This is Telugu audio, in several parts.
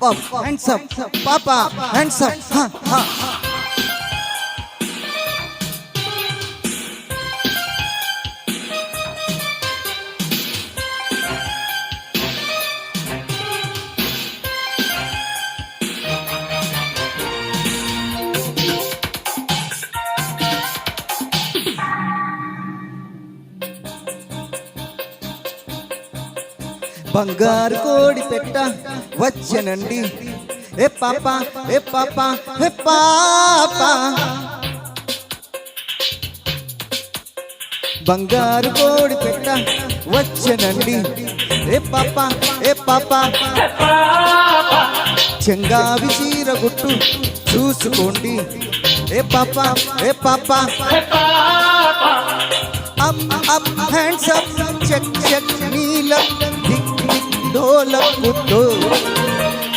up, hands up, Papa, hands up, ha, ha. బంగారు కోడి పెట్ట వచ్చనండి ఏ పాప ఏ పాప ఏ పాప బంగారు కోడి పెట్ట వచ్చనండి ఏ పాప ఏ పాప చెంగావి చీర గుట్టు చూసుకోండి ఏ పాప ఏ పాప up up hands up check check నీలం ढोलक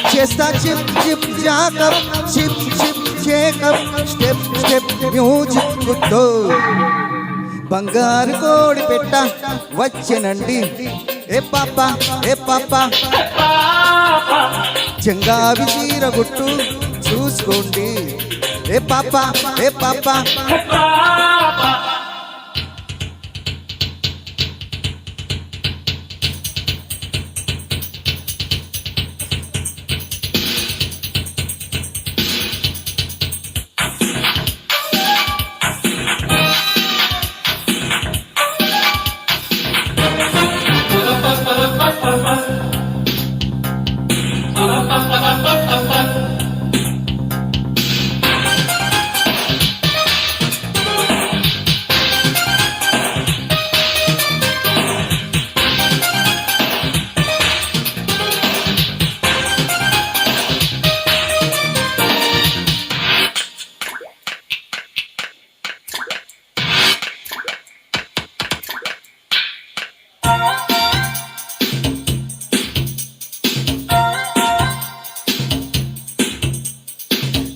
చేస్తా చిప్ చిప్ జాకప్ చిప్ చిప్ చేకప్ స్టెప్ స్టెప్ మ్యూజిక్ తో బంగారు కోడి పెట్ట వచ్చనండి ఏ పాప ఏ పాప చెంగావి చీర గుట్టు చూసుకోండి ఏ పాప ఏ పాప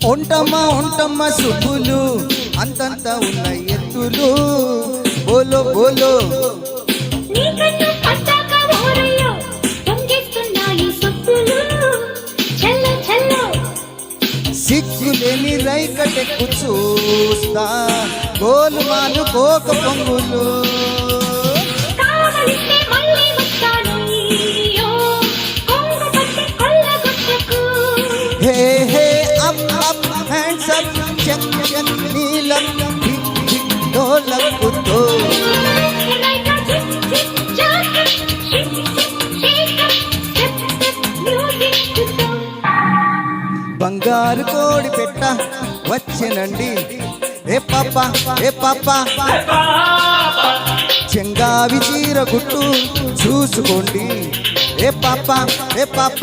ఒంటమ్మ ఒంటమ్మ సుబ్బులు అంతంత ఉన్న ఎత్తులు బోలో బోలో సిగ్గులేని రైకటెక్కు చూస్తా గోలుమాలు కోక పొంగులు hey hey up up hands up check check నీలం ఢోలక్ తో బంగారు కోడి పెట్ట వచ్చనండి ఏ పాప ఏ పాప చెంగావి చీర గుట్టు చూసుకోండి ఏ పాప ఏ పాప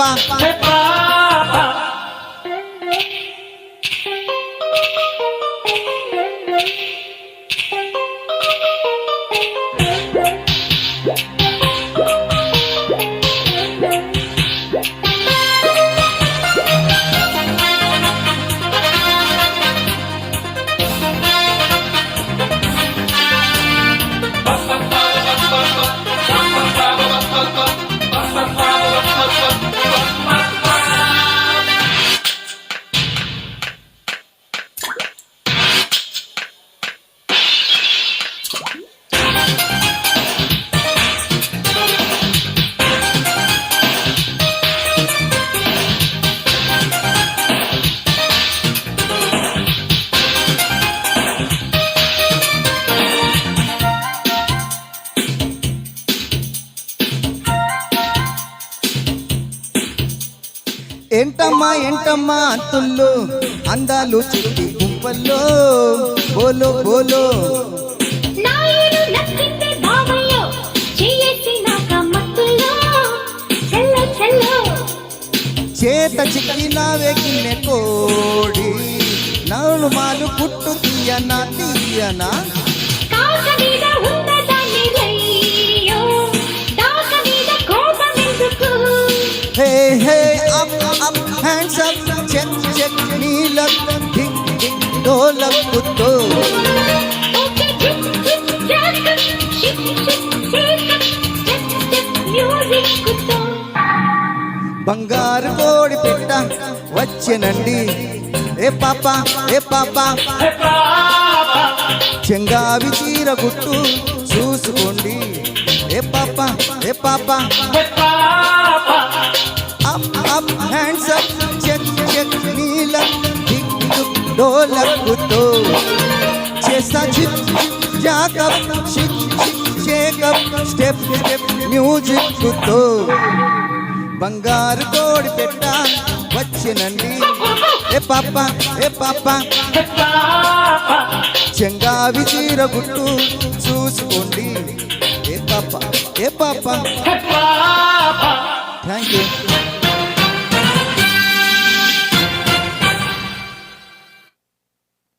ఏంటమ్మా ఏంటమ్మా అంతుల్లో అందాలు చుట్టి గుంపల్లో బోలో బోలో చేత చిక్కినావే గిన్నె కోడి నవ్వులు మాలు పుట్టు తీయనా తీయనా hey hey up up hands up check check నీలం ఢోలక్ తో బంగారు కోడి పెట్ట వచ్చెనండి ఏ పాప ఏ పాప చెంగావి చీర గుట్టు చూసుకోండి ఏ పాప ఏ పాప up up hands up check check నీలం టిక్ టిక్ డోలకుతో చేస్తా చిప్ జాకప్ షిక్ షిక్ షేకప్ స్టెప్ స్టెప్ మ్యూజిక్ తో బంగారు కోడి పెట్ట వచ్చినండి ఏ పాప ఏ పాప చెంగావి చీర గుట్టు చూసుకోండి ఏ పాప ఏ పాప థ్యాంక్ యూ